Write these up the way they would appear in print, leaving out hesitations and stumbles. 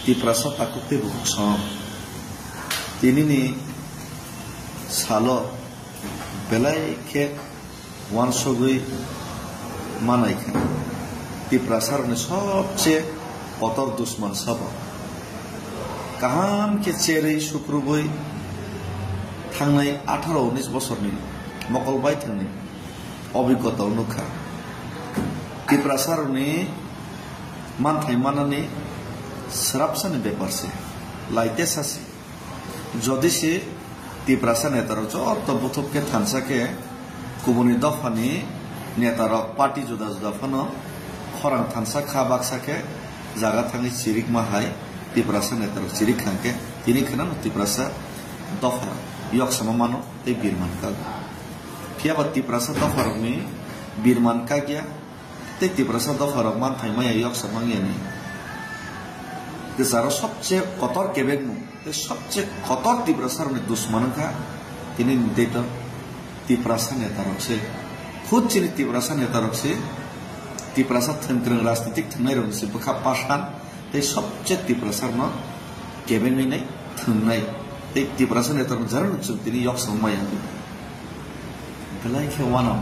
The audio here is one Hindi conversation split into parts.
Tiprasa takute buksong. Tini ni salo belai ke wansogui manai ke. Tiprasar ne सबसे কতর দুশ্মন সব কাহাম কে চেরে শুক্রবই থাংনাই 18-19 বছরনি মকলবাই থাংনি অভিজ্ঞতা অনুখা তিপ্রাসারনি মানথাই মানানি সরাবসানি ব্যাপারসে লাইতে সাসি যদি সে তিপ্রাসা নেতার যত বুথকে থানসাকে কুবনি দফানি নেতার পার্টি জুদা জুদা ফানো খরাং থানসা খা বাকসাকে জায়গা থাকি চিরিক মাহাই তিপ্রাসা নেতার চিরিক খানকে তিনি খানা তিপ্রাসা দফা ইয়ক সমমানো এই বীরমান কাগ ফিয়াবা তিপ্রাসা দফারকনি বীরমান কাগিয়া তে তিপ্রাসা দফারক মান থাইমায়া ইয়ক সমাঙ্গিয়ানি যারা সবচেয়ে কতর কেবেগমু সবচেয়ে কতর তিপ্রাসার দুশ্মন খা তিনি নির্দেত তিপ্রাসা নেতা রকছে খুদ চিনি তিপ্রাসা নেতা রকছে তিপ্রাসা থন্ত্র রাজনীতিক থানাই রকছে বখা পাশান এই সবচেয়ে তিপ্রাসার ন কেবেগনি নাই থানাই এই তিপ্রাসা নেতার যারা নুচুন তিনি ইয়ক সমায়া বেলাই খেওয়ানো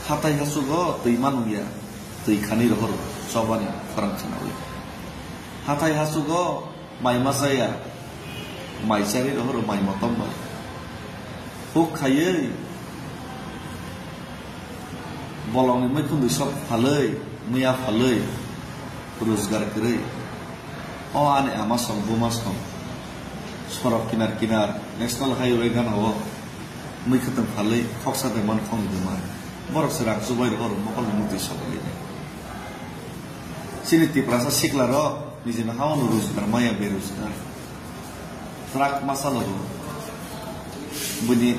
হাতাই হাসুগ তুই মানুয়া তুই খানি রহর সবানি ফরাং খানাওই হাতাই হাসুগ মাই মাসায়া মাই চারি রহর মাই মতম্বাই হুক খাইয়ে বলং मैखुन सब फालै मैया फालै रोजगार करे अ आने आमा सम बुमा सम सरक किनार किनार नेशनल हाईवे गान हो मैखुन फालै खक्सा दे मन खंग दे मान बरक से राख जुबाय हर मकल मुति सबले सिनि तिप्रासा सिकला र निजिना हावन रोजगार माया बेरोजगार ट्राक मासालो बुनि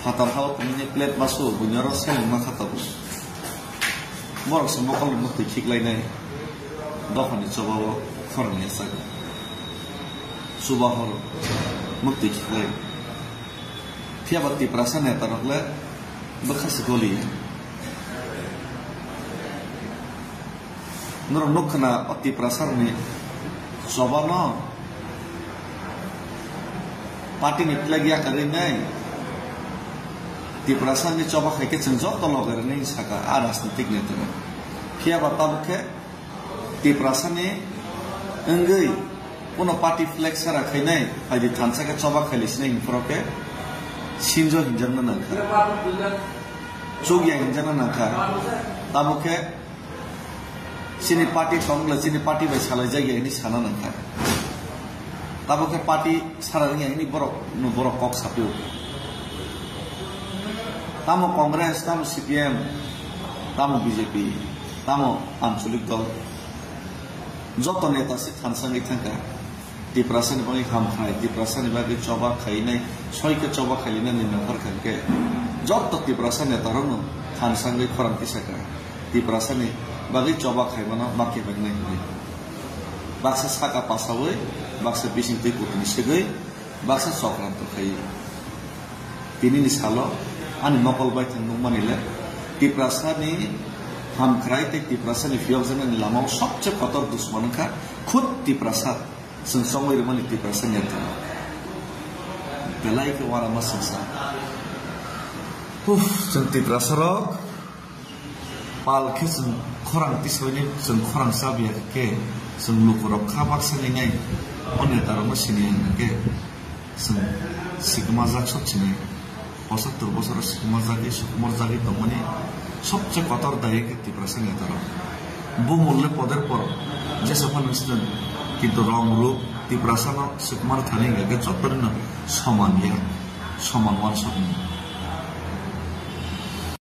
हातार हाव तुमनि प्लेट मासो बुनिरो सेल मा खाताबो बरक से मकल मुति खिकलायनाय दफानि चबाबो फरनि साग सुबाहर मुति खिकलाय फियाबा तिप्रासा नेता रखले बखासे गलि नर नखना अति प्रसारनि सबान पार्टी निप्लागिया करिनाय तिप्रासा नि चबा खाइके जों जत लगरनि साका आ राजनीतिक नेता खिया बताबके तिप्रासा नि अंगै कोनो पार्टी फ्लेक्स राखैनाय आदि थानसाके चबा खालिसनै हिफरके सिनजो हिनजन नखा चोगिया हिनजन नखा ताबके सिनि पार्टी थंगला सिनि पार्टी बाय सालाय जायगा नि साना नखा ताबके पार्टी सारा नि बरक कक सापियो तामो कांग्रेस तामो सीपीएम तामो बीजेपी तामो आंचलिक दल जत नेता से थानसांगै थांका तिप्रासानि बागै हामखाय तिप्रासानि बागै चबा खायनाय सयके चबा खायलिना निनखर खानके जत तिप्रासा नेता रनो थानसांगै खरांति साका तिप्रासानि बागै चबा खायमाना बाकी बागनाय होय बाक्सा साका पासावै बाक्सा बिसिंतै कुटनि सेगै बाक्सा सक्रान्त खाय तिनिनि सालो आनि नकल बाय थांनो मानिले तिप्रासानि हामख्राय ते तिप्रासानि फियजननि लामाव सबसे कतर दुश्मनखा खुद तिप्रासा जों संगै मानि तिप्रासा नेता बेलाय के वारा मसंसा जों तिप्रासा रक पालखे जों खरांति सयनि जों खरां साबिया के जों लुकुरब खाबाक्सानि नाय अनेतारनो सिनियानके जों सिगमा जाक सचिने 75 বছর সুকুমার জাগি দমনি সবচেয়ে কতর দায়ী তিপ্রাসা নেতার বহুমূল্যে পদের পর যে সফল মিশ্রণ কিন্তু রং রূপ তিপ্রাসা সুকুমার থানি গাগে চত্বর সমান সমান